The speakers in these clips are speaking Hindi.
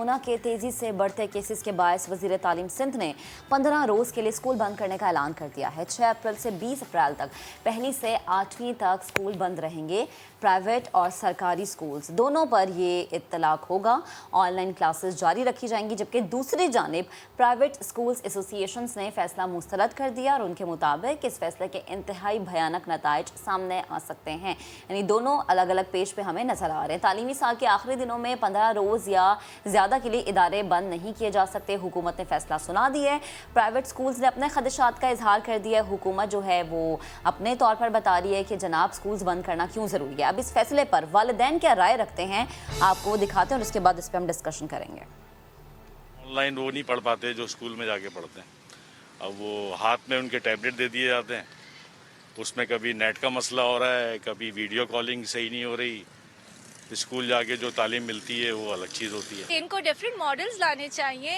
कोरोना के तेजी से बढ़ते केसेस के बायस वजीर तालीम सिंध ने 15 रोज के लिए स्कूल बंद करने का ऐलान कर दिया है। 6 अप्रैल से 20 अप्रैल तक पहली से 8वीं तक स्कूल बंद रहेंगे। प्राइवेट और सरकारी स्कूल्स दोनों पर ये इत्तलाक होगा। ऑनलाइन क्लासेस जारी रखी जाएंगी, जबकि दूसरी जानिब प्राइवेट स्कूल्स एसोसिएशंस ने फैसला मुस्तरद कर दिया और उनके मुताबिक इस फैसले के इंतहाई भयानक नताइज सामने आ सकते हैं। यानी दोनों अलग अलग पेज पे हमें नजर आ रहे हैं। तालीमी साल के आखिरी दिनों में 15 रोज या ज्यादा के लिए इदारे बंद नहीं किए जा सकते। हुकूमत ने फैसला सुना दिया है। प्राइवेट स्कूल्स ने अपने खदशात का इजहार कर दिया है। हुकूमत जो है वो अपने तौर पर बता रही है कि जनाब स्कूल्स बंद करना क्यों जरूरी है। अब इस फैसले पर वालिदैन क्या राय रखते हैं आपको दिखाते हैं और उसके बाद इस पर हम डिस्कशन करेंगे। ऑनलाइन वो नहीं पढ़ पाते जो स्कूल में जाके पढ़ते हैं। अब वो हाथ में उनके टैबलेट दे दिए जाते हैं, उसमें कभी नेट का मसला हो रहा है, कभी वीडियो कॉलिंग सही नहीं हो रही। स्कूल जाके जो तालीम मिलती है वो अलग चीज़ होती है। इनको डिफरेंट मॉडल्स लाने चाहिए,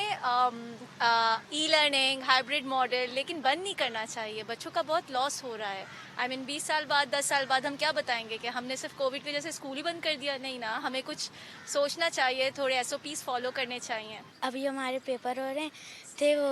ई लर्निंग, हाइब्रिड मॉडल, लेकिन बंद नहीं करना चाहिए। बच्चों का बहुत लॉस हो रहा है। I mean, 20 साल बाद 10 साल बाद हम क्या बताएंगे कि हमने सिर्फ कोविड की वजह से स्कूल ही बंद कर दिया? नहीं ना, हमें कुछ सोचना चाहिए, थोड़े SOPs फॉलो करने चाहिए। अभी हमारे पेपर हो रहे थे, वो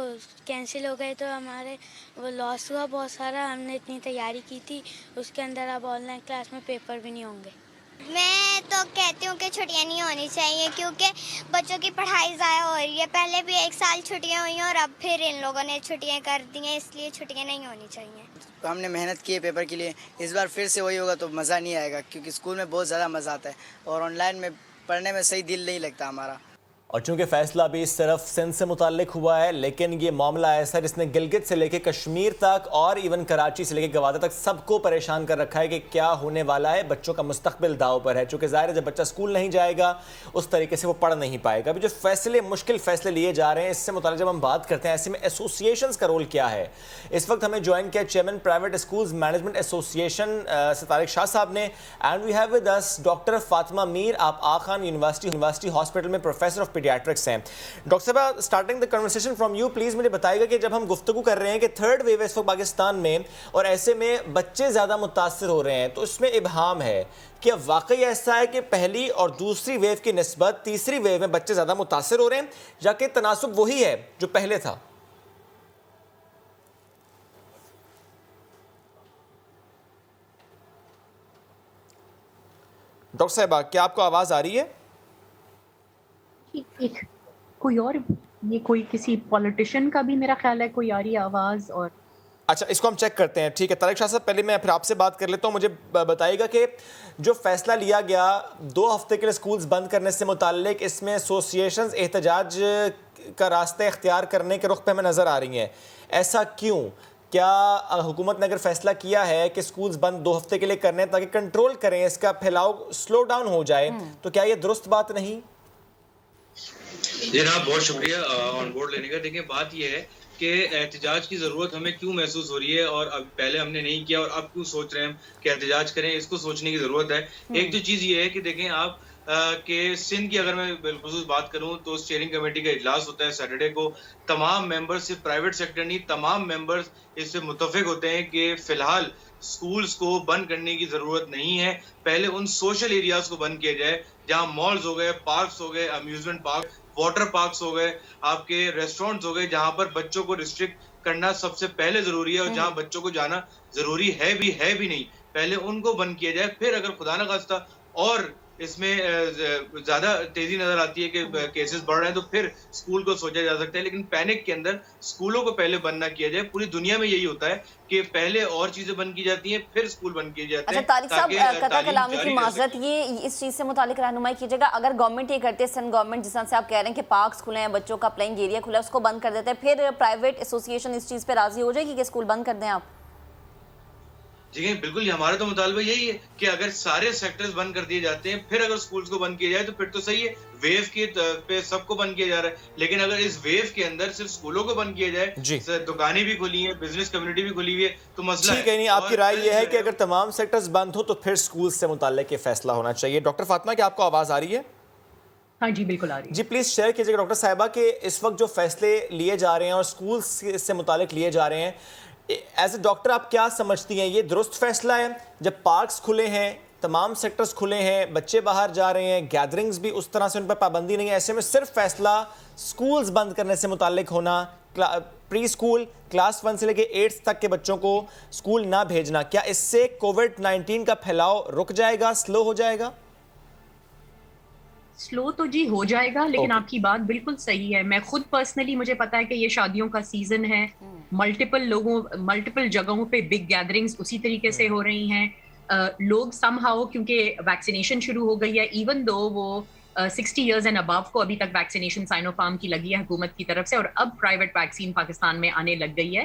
कैंसिल हो गए तो हमारे वो लॉस हुआ बहुत सारा। हमने इतनी तैयारी की थी, उसके अंदर अब ऑनलाइन क्लास में पेपर भी नहीं होंगे। मैं तो कहती हूँ कि छुट्टियाँ नहीं होनी चाहिए, क्योंकि बच्चों की पढ़ाई ज़ाया हो रही है। पहले भी 1 साल छुट्टियाँ हुई हैं और अब फिर इन लोगों ने छुट्टियाँ कर दी हैं, इसलिए छुट्टियाँ नहीं होनी चाहिए। हमने मेहनत की है पेपर के लिए, इस बार फिर से वही होगा तो मज़ा नहीं आएगा, क्योंकि स्कूल में बहुत ज़्यादा मज़ा आता है और ऑनलाइन में पढ़ने में सही दिल नहीं लगता हमारा। और चूंकि फैसला भी सिर्फ सिंध से मुताल्लिक हुआ है, लेकिन ये मामला ऐसा है जिसने गिलगित से लेकर कश्मीर तक और इवन कराची से लेकर गवादर तक सबको परेशान कर रखा है कि क्या होने वाला है। बच्चों का मुस्तकबिल दाव पर है। चूंकि ज़ाहिर है जब बच्चा स्कूल नहीं जाएगा उस तरीके से वो पढ़ नहीं पाएगा। अभी जो फैसले मुश्किल फैसले लिए जा रहे हैं, इससे मुताल्लिक जब हम बात करते हैं, ऐसे में एसोसिएशंस का रोल क्या है। इस वक्त हमें ज्वाइन किया chairman private schools management association से तारिक शाह साहब ने, and we have with us doctor Fatima Mir. आप आगा खान यूनिवर्सिटी हॉस्पिटल में प्रोफेसर ऑफ पीडियाट्रिक्स हैं। Doctor sahab, starting the conversation from you, please मुझे बताइएगा कि जब हम गुफ्तगू कर रहे हैं कि थर्ड वेव है इस वक्त पाकिस्तान में और ऐसे में बच्चे ज्यादा मुतासर हो रहे हैं, तो इसमें इब्हाम है कि अब वाकई ऐसा है कि पहली और दूसरी वेव की निस्बत तीसरी वेव में बच्चे ज्यादा मुतासर हो रहे हैं, जाके तनासुब वही है जो पहले था? डॉक्टर साहबा, क्या आपको आवाज आ रही है? एक कोई और, ये कोई किसी पॉलिटिशियन का भी मेरा ख्याल है कोई आ रही आवाज़। और अच्छा, इसको हम चेक करते हैं। ठीक है तारिक शाह साहब, पहले मैं फिर आपसे बात कर लेता हूँ। मुझे बताइएगा कि जो फैसला लिया गया 2 हफ्ते के लिए स्कूल्स बंद करने से मुताल्लिक, इसमें एसोसिएशंस एहतजाज का रास्ता इख्तियार करने के रुख पे हमें नज़र आ रही हैं। ऐसा क्यों? क्या हुकूमत ने अगर फैसला किया है कि स्कूल्स बंद 2 हफ्ते के लिए करने ताकि कंट्रोल करें, इसका फैलाव स्लो डाउन हो जाए, तो क्या ये दुरुस्त बात नहीं? जनाब बहुत शुक्रिया ऑन बोर्ड लेने का। देखिए बात यह है कि एहतजाज की ज़रूरत हमें क्यों महसूस हो रही है और अब पहले हमने नहीं किया और अब क्यों सोच रहे हैं कि एहतजाज करें, इसको सोचने की ज़रूरत है। एक तो चीज़ ये है कि देखें आप कि सिंध की अगर मैं बिलखुसूस बात करूं तो स्टीयरिंग कमेटी का इजलास होता है सैटरडे को। तमाम मेंबर्स, सिर्फ प्राइवेट सेक्टर नहीं, तमाम मेंबर्स इससे मुत्तफिक होते हैं कि फिलहाल स्कूल्स को बंद करने की जरूरत नहीं है। पहले उन सोशल एरियाज को बंद किया जाए जहां मॉल्स हो गए, पार्क्स हो गए, अम्यूजमेंट पार्क, वाटर पार्क्स हो गए, आपके रेस्टोरेंट्स हो गए, जहां पर बच्चों को रिस्ट्रिक्ट करना सबसे पहले जरूरी है और जहां बच्चों को जाना जरूरी है भी नहीं, पहले उनको बंद किया जाए। फिर अगर खुदा न खास्ता और इसमें ज्यादा तेजी नजर आती है कि केसेस बढ़ रहे हैं तो फिर स्कूल को सोचा जा सकता है, लेकिन पैनिक के अंदर स्कूलों को पहले बंद ना किया जाए। पूरी दुनिया में यही होता है कि पहले और चीजें बंद की जाती हैं फिर स्कूल बंद किए जाते हैं। तारिक साहब, कता कलामी की माजरत, ये इस चीज से मुतालिक रहनुमाई कीजिएगा। अगर गवर्नमेंट ये करते है, सिंध गवर्नमेंट जिस तरह से आप कह रहे हैं कि पार्क्स खुले हैं, बच्चों का प्लेइंग एरिया खुला है, उसको बंद कर देते हैं, फिर प्राइवेट एसोसिएशन इस चीज पे राजी हो जाएगी कि स्कूल बंद कर दें आप? जी बिल्कुल, हमारा तो मुतालबा यही है कि अगर सारे सेक्टर्स बंद कर दिए जाते हैं फिर अगर स्कूल्स को बंद किया जाए तो फिर तो सही है। वेव के पे सबको बंद किया जा रहा है, लेकिन अगर इस वेव के अंदर सिर्फ स्कूलों को बंद किया जाए, दुकानें भी खुली हैं, बिजनेस कम्युनिटी भी खुली हुई है, तो मसला ठीक है। नहीं, आपकी राय यह है कि अगर तमाम सेक्टर्स बंद हो तो फिर स्कूल से मुताल्लिक फैसला होना चाहिए। डॉक्टर फातिमा, क्या आपको आवाज आ रही है? हाँ जी, बिल्कुल आ रही है। जी प्लीज शेयर कीजिएगा डॉक्टर साहिबा कि इस वक्त जो फैसले लिए जा रहे हैं और स्कूल से मुताल्लिक लिए जा रहे हैं, एज ए डॉक्टर आप क्या समझती हैं, ये दुरुस्त फैसला है? जब पार्क्स खुले हैं, तमाम सेक्टर्स खुले हैं, बच्चे बाहर जा रहे हैं, गैदरिंग्स भी उस तरह से उन पर पाबंदी नहीं है, ऐसे में सिर्फ फैसला स्कूल्स बंद करने से मुताल्लिक होना, प्री स्कूल क्लास 1 से लेके 8 तक के बच्चों को स्कूल ना भेजना, क्या इससे कोविड-19 का फैलाव रुक जाएगा, स्लो हो जाएगा? स्लो तो जी हो जाएगा, लेकिन आपकी बात बिल्कुल सही है। मैं खुद पर्सनली, मुझे पता है कि ये शादियों का सीजन है, मल्टीपल जगहों पे बिग गैदरिंग्स उसी तरीके से हो रही हैं। लोग समहाउ, क्योंकि वैक्सीनेशन शुरू हो गई है, इवन दो वो 60 इयर्स एंड अबव को अभी तक वैक्सीनेशन साइनोफार्म की लगी है हुकूमत की तरफ से, और अब प्राइवेट वैक्सीन पाकिस्तान में आने लग गई है,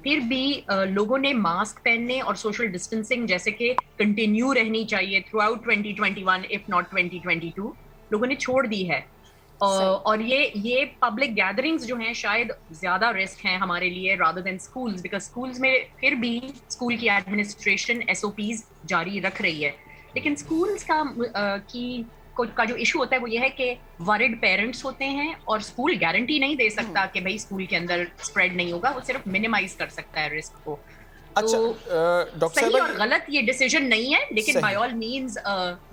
फिर भी लोगों ने मास्क पहनने और सोशल डिस्टेंसिंग जैसे कि कंटिन्यू रहनी चाहिए थ्रू आउट 2021 इफ नॉट 2022 लोगों ने छोड़ दी है। और ये पब्लिक गैदरिंग्स जो हैं शायद ज्यादा रिस्क हैं हमारे लिए rather than schools, because schools में फिर भी स्कूल की एडमिनिस्ट्रेशन SOPs जारी रख रही है, लेकिन स्कूल्स का जो इशू होता है वो ये है कि वरिड पेरेंट्स होते हैं और स्कूल गारंटी नहीं दे सकता कि भाई स्कूल के अंदर स्प्रेड नहीं होगा, वो सिर्फ मिनिमाइज कर सकता है रिस्क को। अच्छा, डॉक्टर सही साहब, और गलत ये डिसीजन नहीं है, लेकिन by all means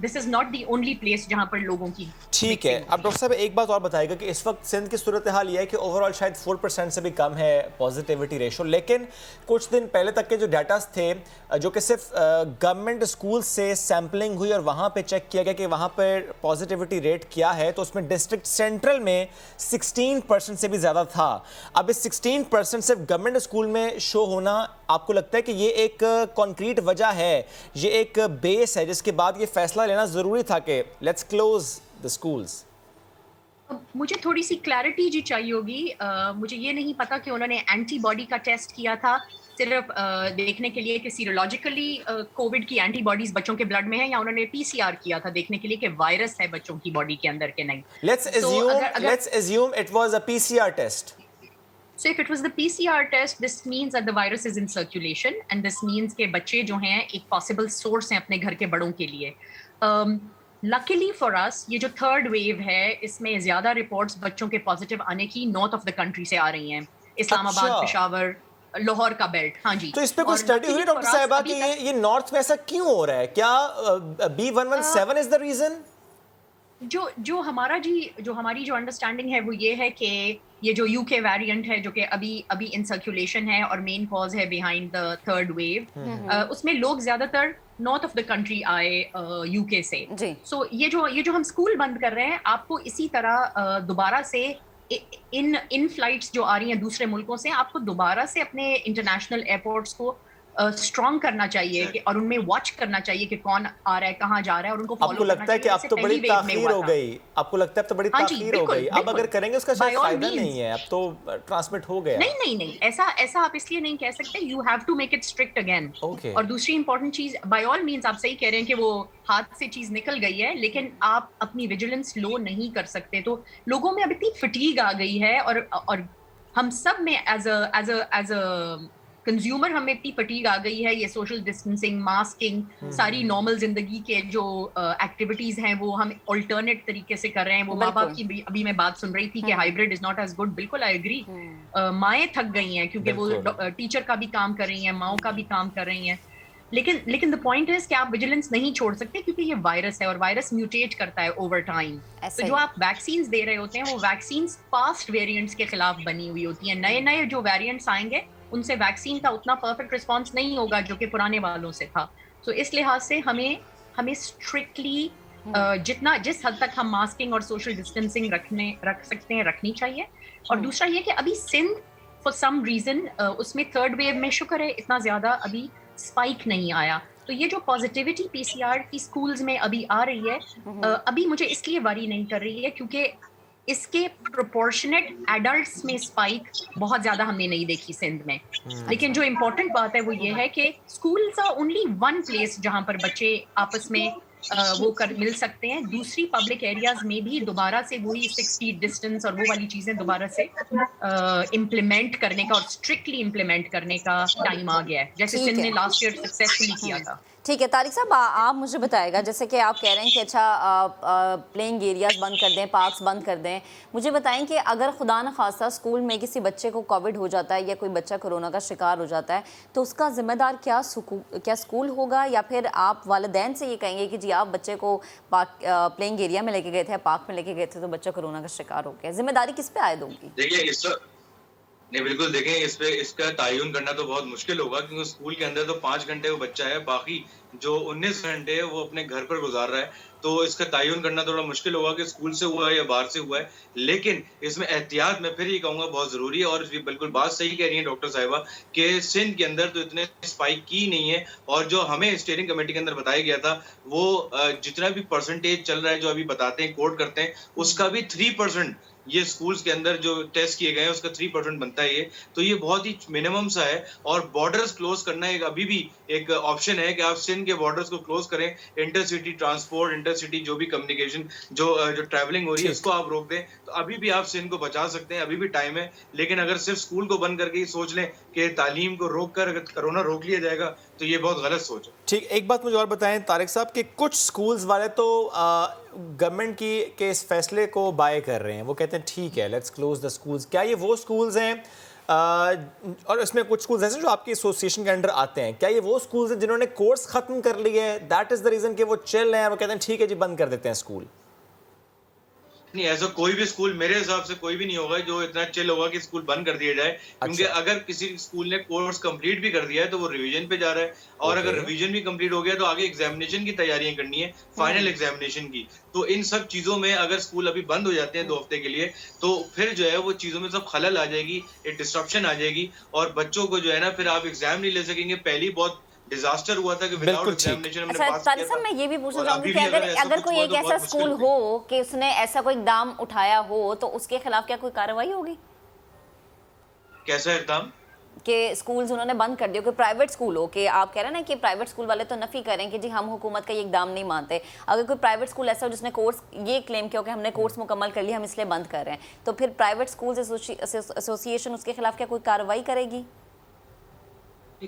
this is not the only place जहां पर लोगों की ठीक है। अब डॉक्टर साहब एक बात और बताएगा कि इस वक्त सिंध की सूरत हाल ये है कि ओवरऑल शायद 4% से भी कम है पॉजिटिविटी रेशो, लेकिन कुछ दिन पहले तक के जो डाटा थे जो कि सिर्फ गवर्नमेंट स्कूल से सैम्पलिंग हुई और वहाँ पे चेक किया गया कि वहाँ पर पॉजिटिविटी रेट क्या है, तो उसमें डिस्ट्रिक्ट सेंट्रल में 16% से भी ज़्यादा था। अब इस 16% सिर्फ गवर्नमेंट स्कूल में शो होना, आपको लगता है कि ये एक कॉन्क्रीट वजह है, ये एक बेस है जिसके बाद ये फैसला लेना ज़रूरी था कि लेट्स क्लोज द स्कूल्स? मुझे थोड़ी सी क्लैरिटी जी चाहिए होगी। मुझे ये नहीं पता कि उन्होंने एंटीबॉडी का टेस्ट किया था सिर्फ देखने के लिए कि सीरोलॉजिकली कोविड की एंटीबॉडीज बच्चों के ब्लड में है, या उन्होंने PCR किया था देखने के लिए कि वायरस है बच्चों की बॉडी के अंदर के नहीं। Let's assume it was a PCR test. So if it was the PCR test, this means that the virus is in circulation, and this means कि बच्चे जो हैं एक possible source हैं अपने घर के बड़ों के लिए। Luckily for us, ये जो थर्ड वेव है इसमें ज्यादा रिपोर्ट्स बच्चों के पॉजिटिव आने की नॉर्थ ऑफ द कंट्री से आ रही हैं, इस्लामाबाद, पेशावर, लाहौर का बेल्ट। हाँ जी, तो इस पे कोई स्टडी हुई डॉक्टर साहिबा कि ये नॉर्थ में ऐसा क्यों हो रहा है? क्या B117 इज द रीजन? जो हमारी जो अंडरस्टैंडिंग है वो ये है कि ये जो UK वेरिएंट है जो कि अभी इन सर्कुलेशन है और मेन कॉज है बिहाइंड द थर्ड वेव, उसमें लोग ज्यादातर नॉर्थ ऑफ द कंट्री आए UK से। सो ये जो हम स्कूल बंद कर रहे हैं, आपको इसी तरह दोबारा से इन फ्लाइट्स जो आ रही हैं दूसरे मुल्कों से, आपको दोबारा से अपने इंटरनेशनल एयरपोर्ट्स को स्ट्रॉन्ग करना चाहिए कि और उनमें वॉच करना चाहिए कि कौन आ रहा है, कहाँ जा रहा है, और उनको आपको लगता है कि अब तो बड़ी ताखीर हो गई? आपको लगता है अब तो बड़ी ताखीर हो गई? अब अगर करेंगे उसका शायद फायदा नहीं है, अब तो ट्रांसमिट हो गया। नहीं, ऐसा आप इसलिए नहीं कह सकते। You have to make it strict again. और दूसरी इंपॉर्टेंट चीज, बाय ऑल मीन्स आप सही कह रहे हैं कि वो हाथ से चीज निकल गई है, लेकिन आप अपनी विजिलेंस लो नहीं कर सकते। तो लोगों में अब इतनी फटीग आ गई है, और हम सब में एज अ कंज्यूमर हमें इतनी फटीग आ गई है, ये सोशल डिस्टेंसिंग, मास्किंग, सारी नॉर्मल जिंदगी के जो एक्टिविटीज हैं वो हम ऑल्टरनेट तरीके से कर रहे हैं। वो माँ बाप की अभी मैं बात सुन रही थी कि hybrid is not as good, बिल्कुल आई एग्री। माएँ थक गई हैं क्योंकि वो टीचर का भी काम कर रही हैं, माओ का भी काम कर रही हैं, लेकिन द पॉइंट इज कि आप विजिलेंस नहीं छोड़ सकते क्योंकि ये वायरस है और वायरस म्यूटेट करता है ओवर टाइम। तो जो आप वैक्सीन दे रहे होते हैं वो वैक्सीन पास्ट वेरिएंट्स के खिलाफ बनी हुई होती हैं। नए जो वेरिएंट्स आएंगे उनसे वैक्सीन का उतना परफेक्ट रिस्पॉन्स नहीं होगा जो कि पुराने वालों से था। तो इस लिहाज से हमें स्ट्रिक्टली जिस हद तक हम मास्किंग और सोशल डिस्टेंसिंग रख सकते हैं रखनी चाहिए। और दूसरा ये कि अभी सिंध फॉर सम रीजन उसमें थर्ड वेव में शुक्र है इतना ज्यादा अभी स्पाइक नहीं आया। तो ये जो पॉजिटिविटी PCR की स्कूल्स में अभी आ रही है, अभी मुझे इसलिए वरी नहीं कर रही है क्योंकि इसके प्रोपोर्शनेट एडल्ट्स में स्पाइक बहुत ज्यादा हमने नहीं देखी सिंध में। लेकिन जो इम्पोर्टेंट बात है वो ये है कि schools are only one place जहां पर बच्चे आपस में मिल सकते हैं। दूसरी पब्लिक एरियाज में भी दोबारा से वही 6 फीट डिस्टेंस और वो वाली चीजें दोबारा से इम्प्लीमेंट करने का और स्ट्रिक्टली इम्प्लीमेंट करने का टाइम आ गया है, जैसे सिंध ने लास्ट ईयर सक्सेसफुली किया था। ठीक है तारिक साहब, आप मुझे बताएगा, जैसे कि आप कह रहे हैं कि अच्छा प्लेइंग एरियाज बंद कर दें, पार्क्स बंद कर दें, मुझे बताएं कि अगर खुदा न खास्ता स्कूल में किसी बच्चे को कोविड हो जाता है या कोई बच्चा कोरोना का शिकार हो जाता है तो उसका जिम्मेदार क्या स्कूल होगा, या फिर आप वालिदैन से ये कहेंगे कि जी आप बच्चे को प्लेइंग एरिया में लेके गए थे, पार्क में लेके गए थे तो बच्चा कोरोना का शिकार हो गया, जिम्मेदारी किस पे आयद होगी? देखिए नहीं, बिल्कुल देखें, इसका तयन करना तो बहुत मुश्किल होगा, क्योंकि स्कूल के अंदर तो 5 घंटे वो बच्चा है, बाकी जो 19 घंटे है वो अपने घर पर गुजार रहा है, तो इसका तयन करना थोड़ा मुश्किल होगा कि स्कूल से हुआ है या बाहर से हुआ है। लेकिन इसमें एहतियात मैं फिर ये कहूंगा बहुत जरूरी है, और बिल्कुल बात सही कह रही है डॉक्टर साहिबा कि सिंध के अंदर तो इतने स्पाइक की नहीं है, और जो हमें स्टीयरिंग कमेटी के अंदर बताया गया था वो जितना भी परसेंटेज चल रहा है जो अभी बताते हैं, कोट करते हैं, उसका भी 3% ये स्कूल्स के अंदर जो टेस्ट किए गए हैं उसका 3% बनता है ये, तो ये बहुत ही मिनिमम सा है। और बॉर्डर्स क्लोज करना एक अभी भी एक ऑप्शन है कि आप सिंध के बॉर्डर्स को क्लोज करें, इंटरसिटी ट्रांसपोर्ट, इंटरसिटी जो भी कम्युनिकेशन जो ट्रैवलिंग हो रही है इसको आप रोक दें, तो अभी भी आप सिंध को बचा सकते हैं, अभी भी टाइम है। लेकिन अगर सिर्फ स्कूल को बंद करके सोच लें कि तालीम को रोक कर अगर कोरोना रोक लिया जाएगा तो ये बहुत गलत सोच है। ठीक, एक बात मुझे और बताएं तारिक साहब कि कुछ स्कूल्स वाले तो गवर्नमेंट के इस फैसले को बाय कर रहे हैं, वो कहते हैं ठीक है लेट्स क्लोज द स्कूल्स। क्या ये वो स्कूल्स हैं और इसमें कुछ स्कूल्स ऐसे जो आपकी एसोसिएशन के अंडर आते हैं, क्या ये वो स्कूल्स हैं जिन्होंने कोर्स खत्म कर लिए है, दैट इज द रीजन कि वो चिल हैं, वो कहते हैं ठीक है जी बंद कर देते हैं स्कूल? नहीं, ऐसा कोई भी स्कूल मेरे हिसाब से कोई भी नहीं होगा जो इतना चिल होगा कि स्कूल बंद कर दिया जाए। क्योंकि अगर किसी स्कूल ने कोर्स कंप्लीट भी कर दिया है तो वो रिवीजन पे जा रहा है, और अगर रिवीजन भी कंप्लीट हो गया तो आगे एग्जामिनेशन की तैयारियां करनी है, फाइनल एग्जामिनेशन की। तो इन सब चीजों में अगर स्कूल अभी बंद हो जाते हैं 2 हफ्ते के लिए तो फिर जो है वो चीजों में सब खलल आ जाएगी, एक डिस्ट्रप्शन आ जाएगी, और बच्चों को जो है ना फिर आप एग्जाम नहीं ले सकेंगे। पहली बहुत डिजास्टर हुआ था कि विदाउट एग्जामिनेशन हमने पास किया था। मैं ये भी पूछना चाहूंगी कि अगर कोई एक ऐसा स्कूल हो कि उसने ऐसा कोई इकदाम उठाया हो तो उसके खिलाफ क्या कोई कार्रवाई होगी? कैसा इकदाम? कि स्कूल्स उन्होंने बंद कर दिया, कोई प्राइवेट स्कूल हो, कि आप कह रहे हैं ना कि प्राइवेट स्कूल वाले तो नफी करें कि जी हम हुकूमत का ये इकदाम नहीं मानते, अगर कोई प्राइवेट स्कूल ऐसा हो जिसने कोर्स ये क्लेम किया कि हमने कोर्स मुकम्मल कर लिया हम इसलिए बंद कर रहे हैं, तो फिर प्राइवेट स्कूल्स एसोसिएशन उसके खिलाफ क्या कोई कार्रवाई करेगी?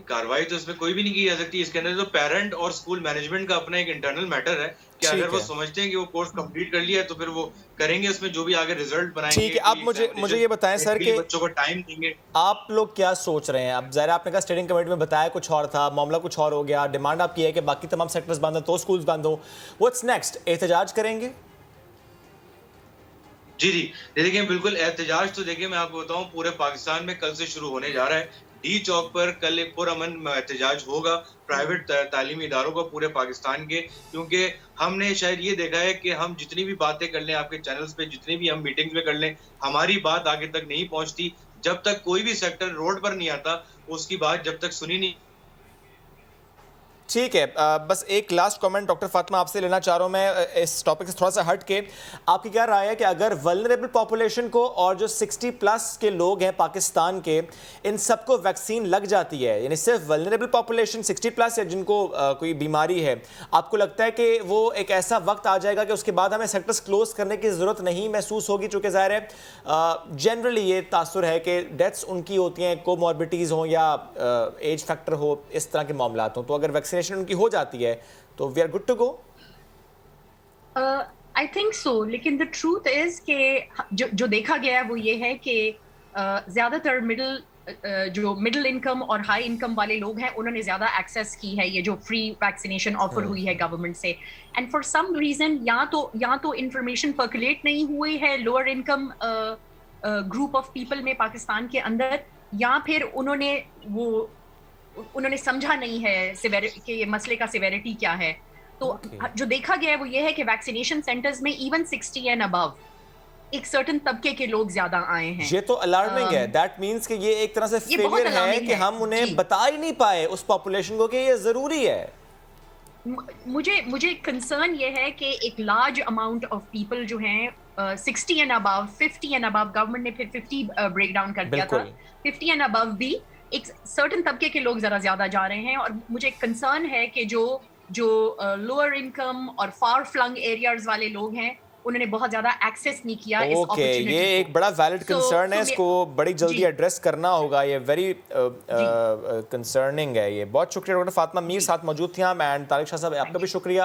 कार्रवाई तो इसमें कोई भी नहीं की जा सकती। इसके अंदर तो पेरेंट और स्कूल मैनेजमेंट का अपना एक इंटरनल मैटर है कि अगर वो समझते हैं कि वो कोर्स कंप्लीट कर लिया है तो फिर वो करेंगे, उसमें जो भी आगे रिजल्ट बनाएंगे। ठीक है, आप मुझे ये बताएं सर कि बच्चों को टाइम देंगे, आप लोग क्या सोच रहे हैं? अब ज़ाहिर आपने कहा स्टीयरिंग कमेटी में बताया कुछ और था, मामला कुछ और हो गया, डिमांड आपकी है कि बाकी तमाम सेक्टर्स बंद हो तो स्कूल्स बंद हो, व्हाट्स नेक्स्ट? एहतजाज करेंगे? जी देखिए बिल्कुल एहतजाज तो देखिए मैं आपको बताऊं पूरे पाकिस्तान में कल से शुरू होने जा रहा है। डी चौक पर कल एक पुरअमन एहतजाज होगा प्राइवेट तालीमी इदारों का पूरे पाकिस्तान के, क्योंकि हमने शायद ये देखा है कि हम जितनी भी बातें कर लें आपके चैनल्स पे, जितनी भी हम मीटिंग्स में कर लें, हमारी बात आगे तक नहीं पहुंचती। जब तक कोई भी सेक्टर रोड पर नहीं आता उसकी बात जब तक सुनी नहीं। ठीक है, बस एक लास्ट कमेंट डॉक्टर फातिमा आपसे लेना चाह रहा हूँ मैं इस टॉपिक से थोड़ा सा हट के। आपकी क्या राय है कि अगर वल्नरेबल पॉपुलेशन को और जो 60 प्लस के लोग हैं पाकिस्तान के, इन सबको वैक्सीन लग जाती है, यानी सिर्फ वल्नरेबल पॉपुलेशन 60 प्लस या जिनको कोई बीमारी है, आपको लगता है कि वो एक ऐसा वक्त आ जाएगा कि उसके बाद हमें सेक्टर्स क्लोज करने की ज़रूरत नहीं महसूस होगी? चूँकि ज़ाहिर है जनरली ये तासुर है कि डेथ्स उनकी होती हैं कोमॉर्बिडिटीज़ हों या एज फैक्टर हो, इस तरह के मामला हों, तो अगर वैक्सीनेशन उनकी हो जाती है तो we are good to go? I think so, लेकिन द ट्रूथ इज कि जो देखा गया है वो ये है कि ज्यादातर मिडिल इनकम और हाई इनकम वाले लोग हैं उन्होंने ज्यादा एक्सेस की है ये जो फ्री वैक्सीनेशन ऑफर हुई है गवर्नमेंट से, एंड फॉर सम रीजन या तो इंफॉर्मेशन पर्कुलेट नहीं हुई है lower income group of people में पाकिस्तान के अंदर, या फिर उन्होंने समझा नहीं है कि ये मसले का सिवेरिटी क्या है। तो जो देखा गया है वो ये है कि वैक्सीनेशन सेंटर्स में इवन 60 एंड अबव एक सर्टेन तबके के लोग ज्यादा आए हैं। ये तो अलार्मिंग है। दैट मींस कि ये एक तरह से फेलियर है कि हम उन्हें बता ही नहीं पाए उस पॉपुलेशन को कि ये जरूरी है। मुझे कंसर्न ये है कि एक लार्ज अमाउंट ऑफ पीपल जो हैं 60 and above, 50 and above, government ने फिर 50 ब्रेक डाउन कर दिया था, 50 एंड अबव भी एक सर्टेन तबके के लोग जरा ज्यादा जा रहे हैं, और मुझे कंसर्न है कि जो लोअर इनकम और फार फ्लंग एरियाज वाले लोग हैं उन्होंने बहुत ज्यादा एक्सेस नहीं किया इस ओके, opportunity ये को। एक बड़ा वैलिड कंसर्न है, इसको बड़ी जल्दी जी। एड्रेस करना होगा। ये वेरी कंसर्निंग है। ये बहुत शुक्रिया डॉक्टर फातिमा मीर साथ मौजूद थी हम, एंड तारिक शाह साहब आपका भी शुक्रिया।